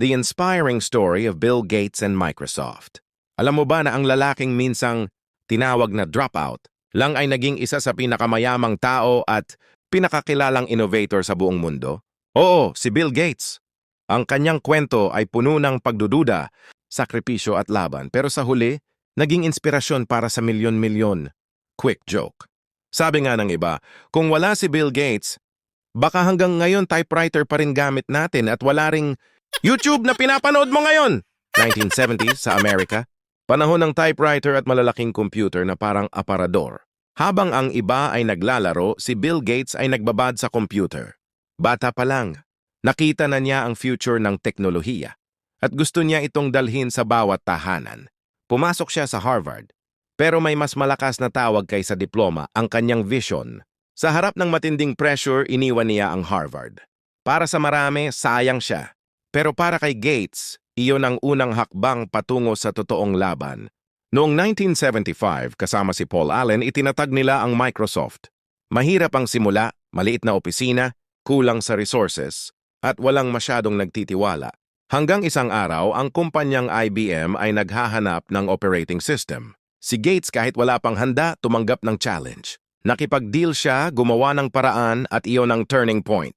The Inspiring Story of Bill Gates and Microsoft. Alam mo ba na ang lalaking minsang tinawag na dropout lang ay naging isa sa pinakamayamang tao at pinakakilalang innovator sa buong mundo? Oo, si Bill Gates. Ang kanyang kwento ay puno ng pagdududa, sakripisyo at laban, pero sa huli, naging inspirasyon para sa milyon-milyon. Quick joke. Sabi nga ng iba, kung wala si Bill Gates, baka hanggang ngayon typewriter pa rin gamit natin at wala ring YouTube na pinapanood mo ngayon! 1970s sa Amerika, panahon ng typewriter at malalaking computer na parang aparador. Habang ang iba ay naglalaro, si Bill Gates ay nagbabad sa computer. Bata pa lang, nakita na niya ang future ng teknolohiya at gusto niya itong dalhin sa bawat tahanan. Pumasok siya sa Harvard, pero may mas malakas na tawag kaysa diploma, ang kanyang vision. Sa harap ng matinding pressure, iniwan niya ang Harvard. Para sa marami, sayang siya. Pero para kay Gates, iyon ang unang hakbang patungo sa totoong laban. Noong 1975, kasama si Paul Allen, itinatag nila ang Microsoft. Mahirap ang simula, maliit na opisina, kulang sa resources, at walang masyadong nagtitiwala. Hanggang isang araw, ang kumpanyang IBM ay naghahanap ng operating system. Si Gates kahit wala pang handa, tumanggap ng challenge. Nakipag-deal siya, gumawa ng paraan at iyon ang turning point.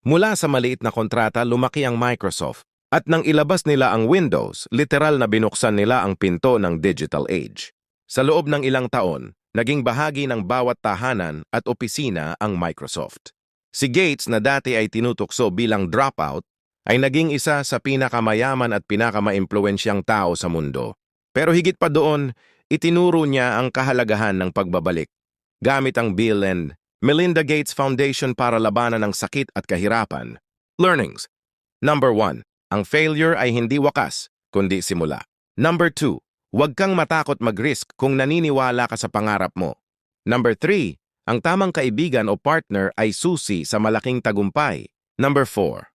Mula sa maliit na kontrata, lumaki ang Microsoft. At nang ilabas nila ang Windows, literal na binuksan nila ang pinto ng digital age. Sa loob ng ilang taon, naging bahagi ng bawat tahanan at opisina ang Microsoft. Si Gates na dati ay tinutukso bilang dropout, ay naging isa sa pinakamayaman at pinakamaimpluwensyang tao sa mundo. Pero higit pa doon, itinuro niya ang kahalagahan ng pagbabalik. Gamit ang Bill and Melinda Gates Foundation para labanan ng sakit at kahirapan. Learnings. Number 1. Ang failure ay hindi wakas, kundi simula. Number 2. Huwag kang matakot mag-risk kung naniniwala ka sa pangarap mo. Number 3. Ang tamang kaibigan o partner ay susi sa malaking tagumpay. Number 4.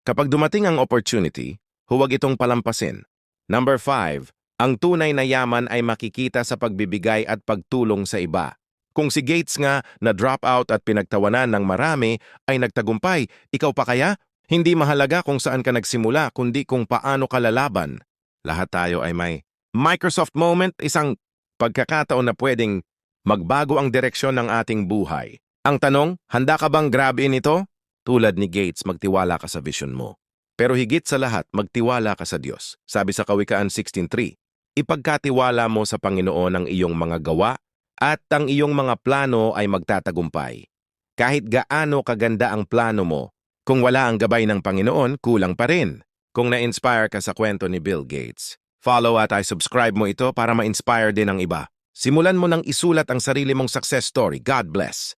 Kapag dumating ang opportunity, huwag itong palampasin. Number 5. Ang tunay na yaman ay makikita sa pagbibigay at pagtulong sa iba. Kung si Gates nga na drop out at pinagtawanan ng marami ay nagtagumpay, ikaw pa kaya? Hindi mahalaga kung saan ka nagsimula, kundi kung paano ka lalaban. Lahat tayo ay may Microsoft moment, isang pagkakataon na pwedeng magbago ang direksyon ng ating buhay. Ang tanong, handa ka bang grabin ito? Tulad ni Gates, magtiwala ka sa vision mo. Pero higit sa lahat, magtiwala ka sa Diyos. Sabi sa Kawikaan 16:3, ipagkatiwala mo sa Panginoon ang iyong mga gawa at ang iyong mga plano ay magtatagumpay. Kahit gaano kaganda ang plano mo, kung wala ang gabay ng Panginoon, kulang pa rin. Kung na-inspire ka sa kwento ni Bill Gates, follow at subscribe mo ito para ma-inspire din ang iba. Simulan mo nang isulat ang sarili mong success story. God bless.